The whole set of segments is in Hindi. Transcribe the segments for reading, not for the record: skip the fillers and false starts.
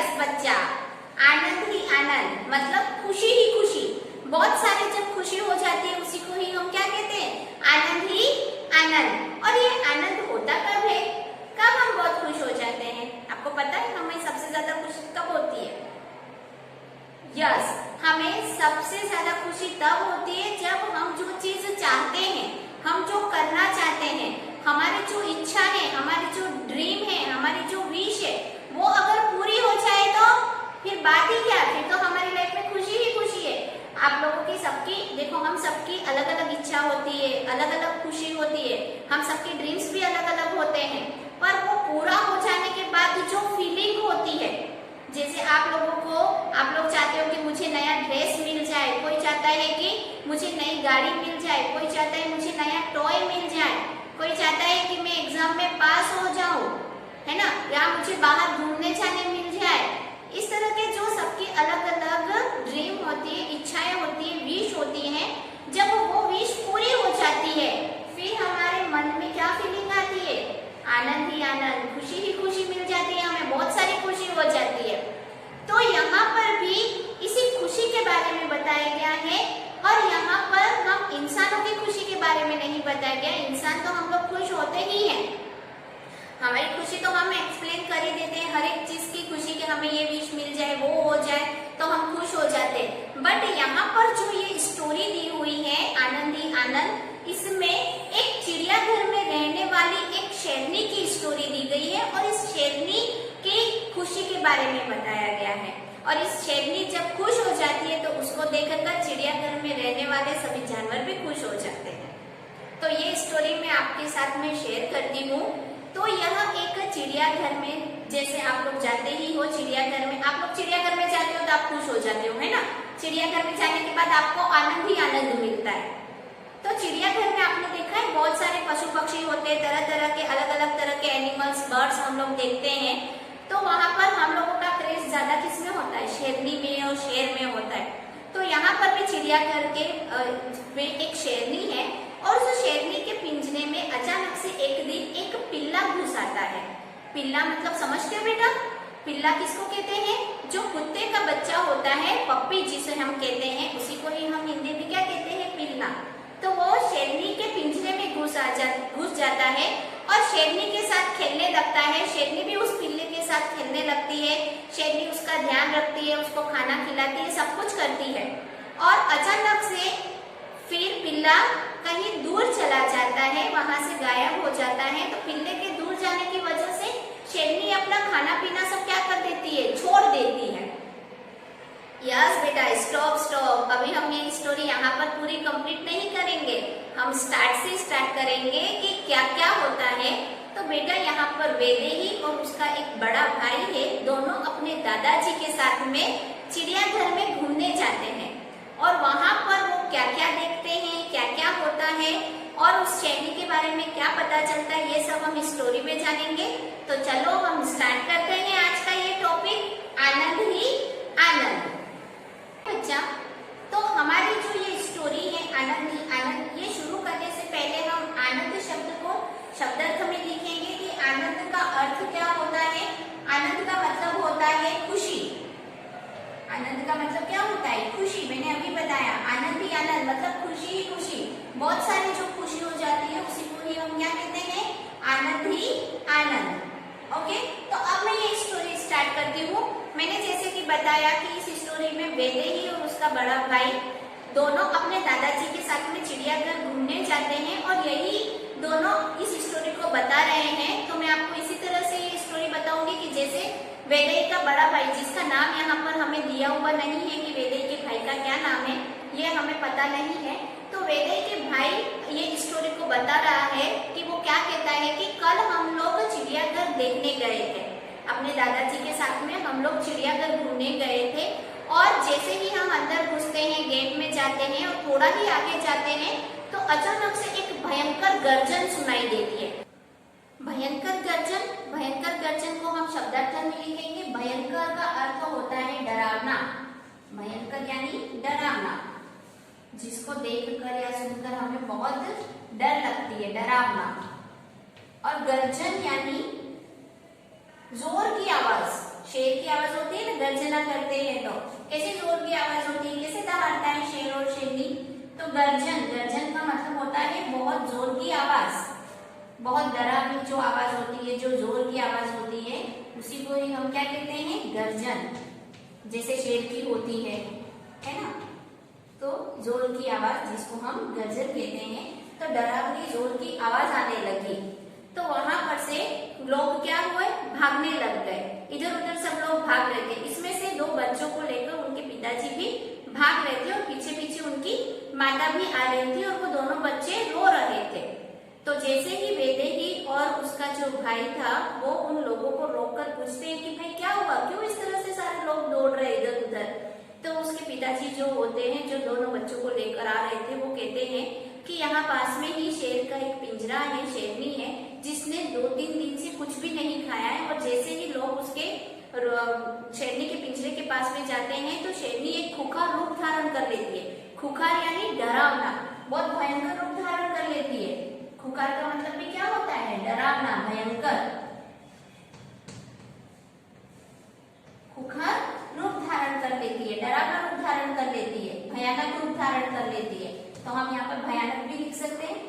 यस बच्चा, आनंद ही आनंद मतलब खुशी ही खुशी। बहुत सारे जब खुशी हो जाती है उसी को ही हम क्या कहते हैं, आनंद ही आनंद। और ये आनंद होता कब है, कब हम बहुत खुश हो जाते हैं? आपको पता है हमें सबसे ज्यादा खुशी कब होती है? यस, हमें सबसे ज्यादा खुशी तब होती है जब हम जो चीज चाहते हैं, हम जो करना चाहते हैं, हमारी जो इच्छा है, हमारी जो ड्रीम है, हमारी जो विश है, वो अगर पूरी हो जाए तो फिर बात ही क्या, फिर तो हमारी लाइफ में खुशी ही खुशी है। आप लोगों की सबकी देखो, हम सबकी अलग अलग इच्छा होती है, अलग अलग खुशी होती है, हम सबके ड्रीम्स भी अलग अलग होते हैं, पर वो पूरा हो जाने के बाद जो फीलिंग होती है, जैसे आप लोगों को, आप लोग चाहते हो कि मुझे नया ड्रेस मिल जाए, कोई चाहता है कि मुझे नई गाड़ी मिल जाए, कोई चाहता है मुझे नया टॉय मिल जाए, कोई चाहता है कि मैं एग्जाम में पास हो जाऊं, है ना, या मुझे बाहर घूमने जाने मिल जाए। इस तरह के जो सबकी अलग अलग ड्रीम होती है, इच्छाएं होती है, विश होती है, जब वो विश पूरी हो जाती है फिर हमारे मन में क्या फीलिंग आती है, आनंद ही आनंद, खुशी ही खुशी मिल जाती है, हमें बहुत सारी खुशी हो जाती है। तो यहाँ पर भी इसी खुशी के बारे में बताया गया है, और यहाँ पर हम इंसानों की खुशी के बारे में नहीं बताया गया। इंसान तो हम लोग खुश होते ही हैं, हमारी खुशी तो हम एक्सप्लेन कर ही देते हैं, हर एक चीज की खुशी कि हमें ये विश मिल जाए, वो हो जाए तो हम खुश हो जाते हैं। बट यहाँ पर जो ये स्टोरी दी हुई है आनंद ही आनंद, इसमें एक चिड़ियाघर में रहने वाली एक शेरनी की स्टोरी दी गई है, और इस शेरनी की खुशी के बारे में बताया गया है। और इस शेरनी जब खुश हो जाती है तो उसको देखकर चिड़ियाघर में रहने वाले सभी जानवर भी खुश हो जाते हैं। तो ये स्टोरी मैं आपके साथ में शेयर करती हूँ। तो यह एक चिड़ियाघर में, जैसे आप लोग जाते ही हो चिड़ियाघर में, आप लोग चिड़ियाघर में जाते हो तो आप खुश हो जाते हो, है ना। चिड़ियाघर में जाने के बाद आपको आनंद ही आनंद मिलता है। तो चिड़ियाघर में आपने देखा है बहुत सारे पशु पक्षी होते हैं, तरह तरह के अलग अलग तरह के एनिमल्स, बर्ड्स हम लोग देखते हैं। तो वहां पर हम लोगों का क्रेज ज्यादा किसमें होता है, शेरनी में और शेर में होता है। तो यहाँ पर भी चिड़ियाघर के में एक शेरनी है, और उस शेरनी के पिंजरे में अचानक से एक दिन एक पिल्ला घुस आता है। पिल्ला मतलब समझते हो बेटा, पिल्ला किसको कहते हैं, जो कुत्ते का बच्चा होता है, पप्पी जिसे हम कहते हैं, उसी को ही हम हिंदी में क्या कहते हैं, पिल्ला। तो वो शेरनी के पिंजरे में घुस जाता है और शेरनी के साथ खेलने लगता है। शेरनी भी उस पिल्ले के साथ खेलने लगती है, शेरनी उसका ध्यान रखती है, उसको खाना खिलाती है, सब कुछ करती है। और अचानक से फिर पिल्ला कहीं दूर चला जाता है, वहां से गायब हो जाता है। तो पिल्ले के दूर जाने की वजह से शेरनी अपना खाना पीना सब क्या कर देती है, छोड़ देती है। यस बेटा, स्टॉप स्टॉप, अभी हम ये स्टोरी यहाँ पर पूरी कंप्लीट नहीं करेंगे, हम स्टार्ट से स्टार्ट करेंगे कि क्या क्या होता है। तो बेटा यहाँ पर वैदेही और उसका एक बड़ा भाई है, दोनों अपने दादाजी के साथ में चिड़ियाघर में घूमने जाते हैं, और वहां पर वो क्या क्या देखते हैं, क्या क्या होता है, और उस शेरनी के बारे में क्या पता चलता है, ये सब हम इस स्टोरी में जानेंगे। तो चलो हम स्टार्ट करते हैं आज का ये टॉपिक, आनंद ही आनंद। बच्चा, तो हमारी जो ये स्टोरी है आनंद ही आनंद, ये शुरू करने से पहले हम आनंद शब्द को शब्दार्थ में लिखेंगे कि आनंद का अर्थ क्या होता है। आनंद का मतलब होता है खुशी। आनंद का मतलब क्या होता है, खुशी। मैंने अभी बताया, आनंद ही आनंद मतलब खुशी ही खुशी। बहुत सारी जो खुशी हो जाती है उसी को ही हम क्या कहते हैं, आनंद ही आनंद। ओके, तो अब मैं ये स्टोरी स्टार्ट करती हूँ। मैंने जैसे कि बताया कि इस स्टोरी में वैदेही और उसका बड़ा भाई दोनों अपने दादाजी के साथ में चिड़ियाघर घूमने जाते हैं, और यही दोनों इस स्टोरी को बता रहे हैं। तो मैं आपको इसी तरह से ये स्टोरी बताऊंगी कि जैसे वैदेही का बड़ा भाई, जिसका नाम यहाँ पर हमें दिया हुआ नहीं है कि वैदेही के भाई का क्या नाम है, ये हमें पता नहीं है। तो वैदेही के भाई ये स्टोरी को बता रहा है कि वो क्या कहता है कि कल हम लोग चिड़ियाघर देखने गए थे, अपने दादाजी के साथ में हम लोग चिड़ियाघर घूमने गए थे, और जैसे ही हम अंदर घुसते हैं, गेट में जाते हैं और थोड़ा ही आगे जाते हैं, तो अचानक से एक भयंकर गर्जन सुनाई देती है। भयंकर गर्जन, भयंकर गर्जन को हम शब्दार्थ में लिखेंगे। भयंकर का अर्थ होता है डरावना, भयंकर यानी डरावना, जिसको देखकर या सुनकर हमें बहुत डर लगती है, डरावना। और गर्जन यानी जोर की आवाज, शेर की आवाज होती है गर्जना करते हैं तो कैसे जोर की आवाज होती है, कैसे दहाड़ता है शेर और शेरनी। तो गर्जन, गर्जन का मतलब होता है बहुत जोर की आवाज, बहुत डरावनी जो आवाज होती है, जो जोर की आवाज होती है, उसी को ही हम क्या कहते हैं, गर्जन, जैसे शेर की होती है ना। तो जोर की आवाज जिसको हम गर्जन कहते हैं। तो डरावनी जोर की आवाज आने लगी तो वहां पर से लोग क्या हुए, भागने लग गए, इधर उधर सब लोग भाग रहे थे। इसमें से दो बच्चों को लेकर उनके पिताजी भी भाग रहे थे और पीछे पीछे उनकी माता भी आ रही थी और वो दोनों बच्चे रो रहे थे। तो जैसे ही वैदेही और उसका जो भाई था वो उन लोगों को रोककर पूछते हैं कि भाई क्या हुआ, क्यों इस तरह से सारे लोग दौड़ रहे इधर उधर। तो उसके पिताजी जो होते हैं, जो दोनों बच्चों को लेकर आ रहे थे, वो कहते हैं कि यहाँ पास में ही शेर का एक पिंजरा है, शेरनी है, जिसने 2-3 दिन से कुछ भी नहीं खाया है। और जैसे ही लोग उसके शेरनी के पिंजरे के पास में जाते हैं तो शेरनी एक खूंखार रूप धारण कर लेती है। खूंखार यानी डरावना, बहुत भयंकर रूप धारण कर लेती है। खूंखार का मतलब भी क्या होता है, डरावना, भयंकर। खूंखार रूप धारण कर लेती है, डरावना रूप धारण कर लेती है, भयानक रूप धारण कर लेती है। तो हम यहाँ पर भयानक भी लिख सकते हैं,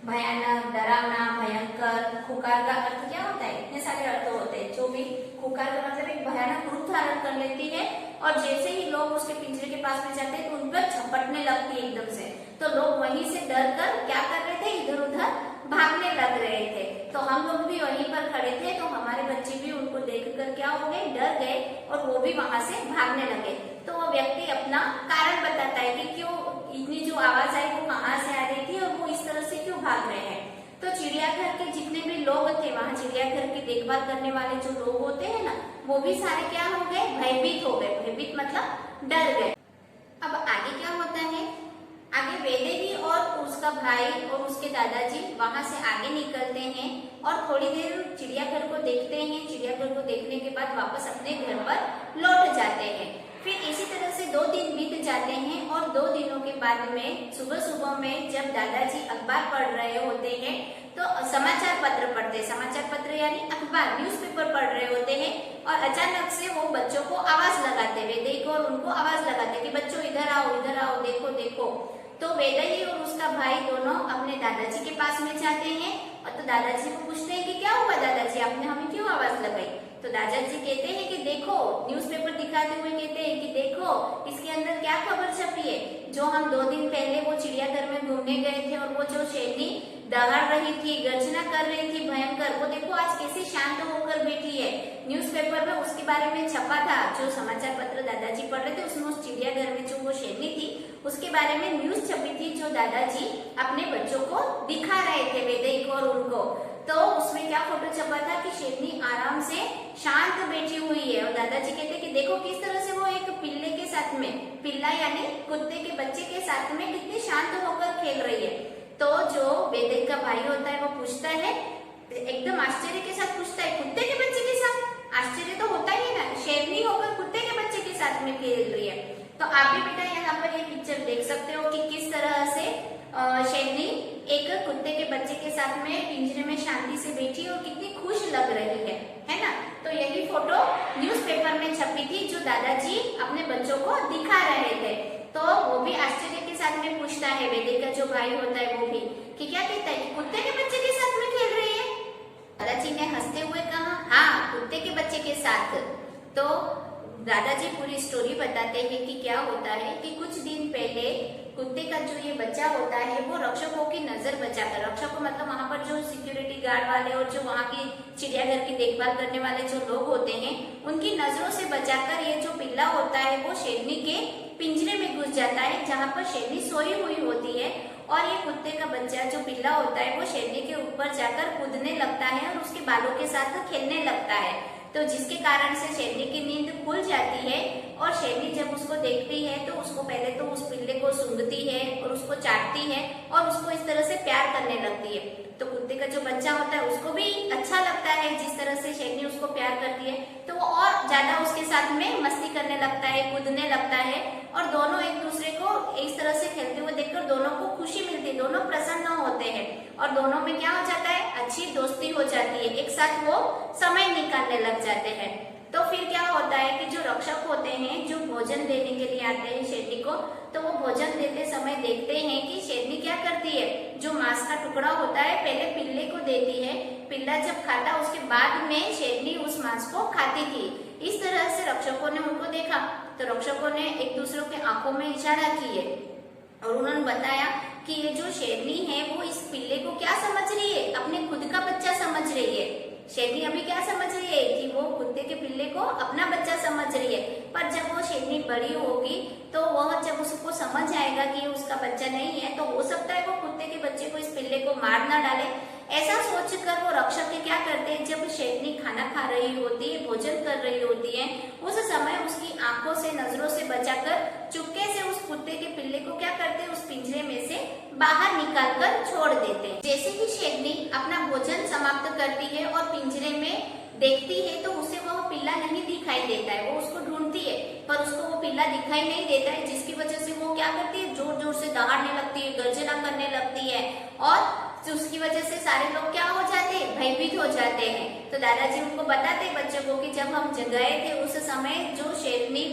भयानक, डरावना, भयंकर। खूंखार का अर्थ क्या होता है, इतने सारे अर्थ होते हैं। जो भी खूंखार का मतलब एक भयानक रूप धारण कर लेती है और जैसे ही लोग उसके पिंजरे के पास में जाते हैं तो उन पर झपटने लगती है एकदम से। तो लोग वहीं से डर कर क्या कर रहे थे, इधर उधर भागने लग रहे थे। तो हम लोग भी वहीं पर खड़े थे तो हमारे बच्चे भी उनको देखकर क्या हो गए, डर गए और वो भी वहां से भागने लगे। तो वो व्यक्ति अपना कारण बताता है कि क्यों इतनी जो आवाज आई वो कहाँ से आ रही थी और वो इस तरह से क्यों भाग रहे हैं। तो चिड़ियाघर के जितने भी लोग थे, वहाँ चिड़ियाघर की देखभाल करने वाले जो लोग होते हैं ना, वो भी सारे क्या हो गए, भयभीत हो गए। भयभीत मतलब डर गए। अब आगे क्या होता है, आगे वैदेही और उसका भाई और उसके दादाजी वहां से आगे निकलते हैं और थोड़ी देर चिड़ियाघर को देखते हैं। चिड़ियाघर को देखने के बाद वापस अपने घर पर लौट जाते हैं। फिर इसी तरह से 2 दिन बीत जाते हैं और 2 दिनों के बाद में सुबह सुबह में जब दादाजी अखबार पढ़ रहे होते हैं तो समाचार पत्र पढ़ते, समाचार पत्र यानी अखबार, न्यूज़पेपर पढ़ रहे होते हैं और अचानक से वो बच्चों को आवाज लगाते, वैदेही को और उनको आवाज लगाते कि बच्चों इधर आओ, देखो देखो। तो वैदेही और उसका भाई दोनों अपने दादाजी के पास में जाते हैं और तो दादाजी को पूछते हैं कि क्या हुआ दादाजी, आपने हमें क्यों आवाज लगाई। तो दादाजी कहते हैं कि देखो, न्यूज़पेपर दिखाते हुए कहते हैं कि देखो इसके अंदर क्या खबर छपी है। जो हम 2 दिन पहले वो चिड़ियाघर में घूमने गए थे और वो जो शेरनी दहाड़ रही थी, गर्जना कर रही थी भयंकर, वो देखो आज कैसे शांत होकर बैठी है। न्यूज़पेपर में उसके बारे में छपा था, जो समाचार पत्र दादाजी पढ़ रहे थे उसमें उस चिड़ियाघर में जो वो शेरनी थी उसके बारे में न्यूज छपी थी, जो दादाजी अपने बच्चों को दिखा रहे थे, वैदेही को और उनको। तो उसमें क्या फोटो छपा था कि शेरनी आराम से शांत बैठी हुई है और दादाजी कहते कि देखो किस तरह से वो एक पिल्ले के साथ में, पिल्ला यानी कुत्ते के बच्चे के साथ में कितनी शांत होकर खेल रही है। तो जो वैदेही का भाई होता है वो पूछता है, एकदम आश्चर्य के साथ पूछता है, कुत्ते के बच्चे के साथ? आश्चर्य तो होता ही है ना, शेरनी होकर कुत्ते के बच्चे के साथ में खेल रही है। तो आप भी बेटा यहाँ पर ये पिक्चर देख सकते हो कि किस तरह से शेरनी एक कुत्ते के बच्चे के साथ में पिंजरे में शांति से बैठी और कितनी खुश लग रही है ना। तो यही फोटो न्यूज़पेपर में छपी थी जो दादाजी अपने बच्चों को दिखा रहे थे। तो वो भी आश्चर्य के साथ में पूछता है, वैदेही का जो भाई होता है वो भी, कि क्या कहता है कि कुत्ते के बच्चे के साथ में खेल रही है। दादाजी ने हंसते हुए कहा, हाँ कुत्ते के बच्चे के साथ। तो दादाजी पूरी स्टोरी बताते हैं कि क्या होता है कि कुछ दिन पहले कुत्ते का जो ये बच्चा होता है वो रक्षकों की नजर बचाकर, रक्षकों मतलब वहां पर जो सिक्योरिटी गार्ड वाले और जो वहां की चिड़ियाघर की देखभाल करने वाले जो लोग होते हैं उनकी नजरों से बचाकर ये जो पिल्ला होता है वो शेरनी के पिंजरे में घुस जाता है जहाँ पर शेरनी सोई हुई होती है। और ये कुत्ते का बच्चा जो पिल्ला होता है वो शेरनी के ऊपर जाकर कूदने लगता है और उसके बालों के साथ खेलने लगता है। तो जिसके कारण से शेरनी की नींद खुल जाती है और शेरनी जब उसको देखती है तो उसको पहले तो उस पिल्ले को सूंघती है और उसको चाटती है और उसको इस तरह से प्यार करने लगती है। तो कुत्ते का जो बच्चा होता है उसको भी अच्छा लगता है जिस तरह से शेरनी उसको प्यार करती है, तो वो और ज्यादा उसके साथ में मस्ती करने लगता है, कूदने लगता है और दोनों एक दूसरे को इस तरह से खेलते हुए देखकर दोनों को खुशी मिलती है, दोनों प्रसन्न होते हैं और दोनों में क्या हो जाता है, अच्छी दोस्ती हो जाती है, एक साथ वो समय निकालने लग जाते हैं। तो रक्षक होते हैं जो भोजन देने के लिए आते हैं शेरनी को, तो वो भोजन देते समय देखते हैं कि शेरनी क्या करती है, जो मांस का टुकड़ा होता है पहले पिल्ले को देती है, पिल्ला जब खाता उसके बाद में शेरनी उस मांस को खाती थी। इस तरह से रक्षकों ने उनको देखा, तो रक्षकों ने एक दूसरे के आंखों में इशारा किए और उन्होंने बताया कि ये जो शेरनी है वो इस पिल्ले को क्या समझ रही है, अपने खुद का बच्चा समझ रही है। शेरनी अभी क्या समझ रही है कि वो कुत्ते के पिल्ले को अपना बच्चा समझ रही है, पर जब वो शेरनी बड़ी होगी तो वह जब उसको समझ आएगा कि ये उसका बच्चा नहीं है, तो हो सकता है वो कुत्ते के बच्चे को इस पिल्ले को मार ना डाले। ऐसा सोचकर वो रक्षक के क्या करते हैं, जब शेरनी खाना खा रही होती है, भोजन कर रही होती है, उस समय उसकी आंखों से नजरों से बचाकर चुपके से उस कुत्ते के पिल्ले को क्या करते हैं, उस पिंजरे में से बाहर निकाल कर छोड़ देते हैं। जैसे ही शेरनी अपना भोजन समाप्त करती है और पिंजरे में देखती है तो उसे वह पिल्ला नहीं दिखाई देता है, वो उसको ढूंढती है पर उसको वो पिल्ला दिखाई नहीं देता है, जिसकी वजह से वो क्या करती है, जोर जोर से दहाड़ने लगती है, गर्जना करने लगती है और उसकी वजह से सारे लोग क्या हो जाते हैं, भयभीत हो जाते हैं। तो दादाजी उनको बताते बच्चों को कि जब हम गए थे उस समय जो शेरनी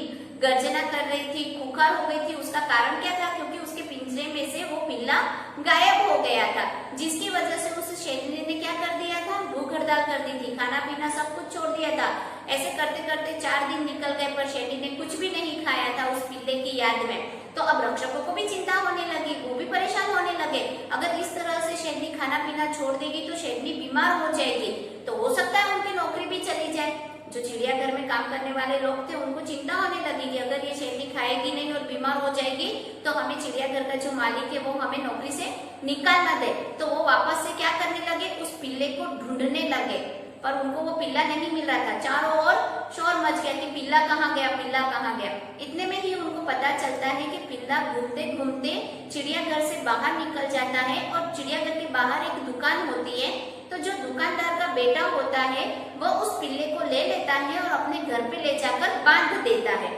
गर्जना कर रही थी, खुखार हो गई थी, उसका कारण क्या था, क्योंकि उसके पिंजरे में से वो पिल्ला गायब हो गया था, जिसकी वजह से उस शेरनी ने क्या कर दिया था, भूख हड़ताल कर दी थी, खाना पीना सब कुछ छोड़ दिया था। ऐसे करते करते 4 दिन निकल गए पर शेरनी ने कुछ भी नहीं खाया था उस पिल्ले की याद में। तो अब रक्षकों को भी चिंता होने लगी, वो भी परेशान होने लगे, अगर इस तरह से शेरनी खाना पीना छोड़ देगी तो शेरनी बीमार हो जाएगी, तो हो सकता है उनकी नौकरी भी चली जाए। जो चिड़ियाघर में काम करने वाले लोग थे उनको चिंता होने लगी कि अगर ये शेरनी खाएगी नहीं और बीमार हो जाएगी तो हमें चिड़ियाघर का जो मालिक है वो हमें नौकरी से निकाल ना दे। तो वो वापस से क्या करने लगे, उस पिल्ले को ढूंढने लगे, पर उनको वो पिल्ला नहीं मिल रहा था। चारों ओर शोर मच गया कि पिल्ला कहाँ गया, पिल्ला कहाँ गया। इतने में ही उनको पता चलता है कि पिल्ला घूमते घूमते चिड़ियाघर से बाहर निकल जाता है और चिड़ियाघर के बाहर एक दुकान होती है, तो जो दुकानदार का बेटा होता है वो उस पिल्ले को ले लेता है और अपने घर पे ले जाकर बांध देता है।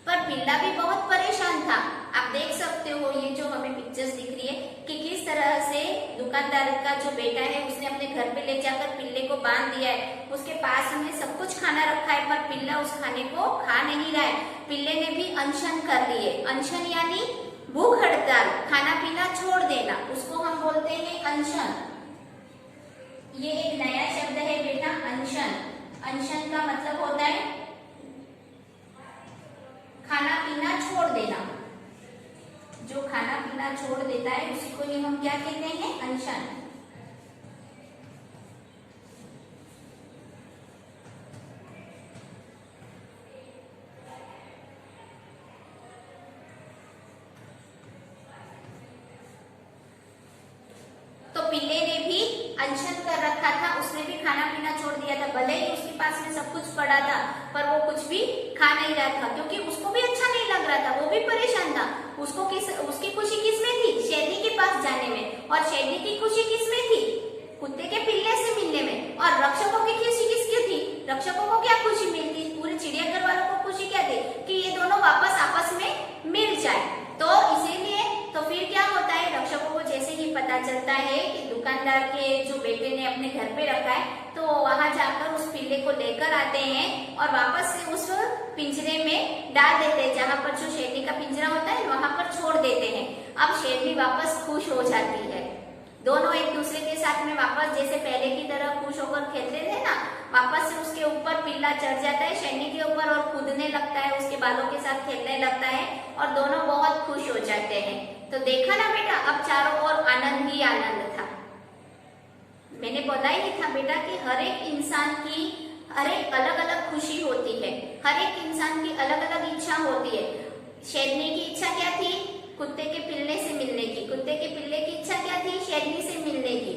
पर पिल्ला भी बहुत परेशान था। आप देख सकते हो ये जो हमें पिक्चर्स दिख रही है कि किस तरह से दुकानदार का जो बेटा है उसने अपने घर पे ले जाकर पिल्ले को बांध दिया है। उसके पास में सब कुछ खाना रखा है पर पिल्ला उस खाने को खा नहीं रहा है। पिल्ले ने भी अनशन कर ली है। अनशन यानी भूख हड़ताल, खाना पीना छोड़ देना, उसको हम बोलते हैं अनशन। ये एक नया शब्द है बेटा, अनशन। अनशन का मतलब होता है खाना पीना छोड़ देना। जो खाना पीना छोड़ देता है उसी को ही हम क्या कहते हैं, अनशन। तो पिल्ले ने भी अनशन कर रखा था, उसने भी खाना पीना छोड़ दिया था। भले ही उसके पास में सब कुछ पड़ा था पर वो कुछ भी खा नहीं रहा था क्योंकि उसको भी अच्छा नहीं लग रहा था, वो भी परेशान था। उसकी खुशी किसमें थी, शेरनी के पास जाने में, और शेरनी की खुशी किसमें थी, कुत्ते के पिल्ले से मिलने में। और रक्षकों की खुशी किसकी थी, रक्षकों को क्या खुशी मिलती, पूरे चिड़ियाघर वालों को खुशी क्या थी कि ये दोनों वापस आपस में मिल जाए। तो इसीलिए तो फिर क्या होता है, रक्षकों को जैसे ही पता चलता है कि दुकानदार के जो बेटे ने अपने घर पे रखा है तो वहां जाकर उस पिल्ले को लेकर आते हैं और वापस से उस पिंजरे में डाल देते हैं, जहां पर जो शेरनी का पिंजरा होता है वहां पर छोड़ देते हैं। अब शेरनी वापस खुश हो जाती है, दोनों एक दूसरे के साथ में वापस जैसे पहले की तरह खुश होकर खेलते थे ना, वापस से उसके ऊपर पिल्ला चढ़ जाता है शेरनी के ऊपर और कूदने लगता है, उसके बालों के साथ खेलने लगता है और दोनों बहुत खुश हो जाते हैं। तो देखा ना बेटा, अब चारों ओर आनंद ही आनंद था। मैंने बोला ही था बेटा कि हर एक इंसान की हर एक अलग अलग खुशी होती है, हर एक इंसान की अलग अलग इच्छा होती है। शेरनी की इच्छा क्या थी, कुत्ते के पिल्ले से मिलने की। कुत्ते के पिल्ले की इच्छा क्या थी, शेरनी से मिलने की।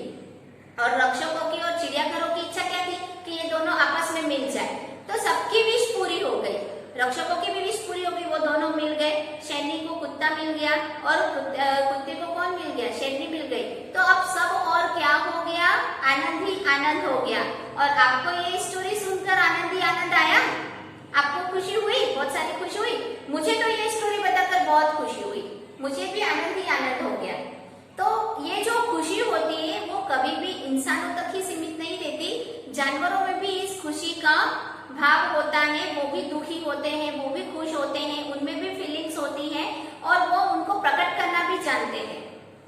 और रक्षकों की और चिड़ियाघरों की इच्छा क्या थी कि ये दोनों आपस में मिल जाए। तो सबकी विश पूरी हो गई, रक्षकों की भी विश पूरी हो गई, वो दोनों मिल गए। शेरनी को कुत्ता मिल गया और कुत्ते को कौन मिल गया, शेरनी मिल गई। तो अब सब और क्या हो गया, आनंद ही आनंद हो गया। और आपको ये स्टोरी सुनकर आनंद ही आनंद आया, आपको खुशी हुई, बहुत सारी खुशी हुई। मुझे तो ये स्टोरी बताकर बहुत खुशी हुई, मुझे भी आनंद ही आनंद हो गया। तो ये जो खुशी होती है वो कभी भी इंसानों तक ही सीमित नहीं रहती, जानवरों में भी इस खुशी का भाव होता है, वो भी दुखी होते हैं, वो भी खुश होते हैं, उनमें भी फीलिंग्स होती हैं और वो उनको प्रकट करना भी जानते हैं।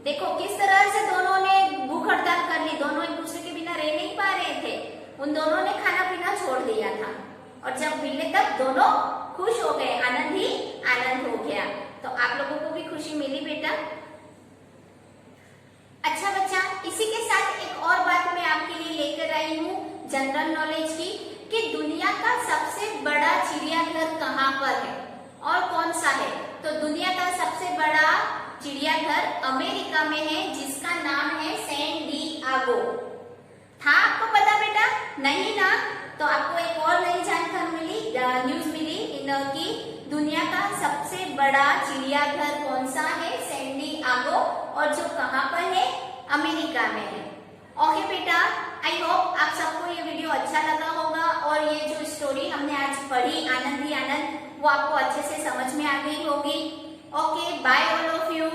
देखो किस तरह से दोनों ने भूख हड़ताल कर ली, दोनों एक दूसरे के बिना रह नहीं पा रहे थे, उन दोनों ने खाना पीना छोड़ दिया था और जब मिले तब दोनों खुश हो गए, आनंद ही आनंद हो गया। तो आप लोगों को भी खुशी मिली बेटा? अच्छा बच्चा, इसी के साथ एक और बात मैं आपके लिए लेकर आई हूँ जनरल नॉलेज की, कि दुनिया का सबसे बड़ा चिड़ियाघर कहाँ पर है और कौन सा है। तो दुनिया का सबसे बड़ा चिड़ियाघर अमेरिका में है, जिसका नाम है सैन डिएगो। था आपको पता बेटा? नहीं ना? तो आपको एक और नई जानकारी मिली, न्यूज मिली कि दुनिया का सबसे बड़ा चिड़ियाघर कौन सा है, सैन डिएगो, और जो कहाँ पर है, अमेरिका में है। ओके बेटा, आई होप आप सबको ये वीडियो अच्छा लगा होगा और ये जो स्टोरी हमने आज पढ़ी आनंद ही आनंद, वो आपको अच्छे से समझ में आ गई होगी। Okay, bye all of you.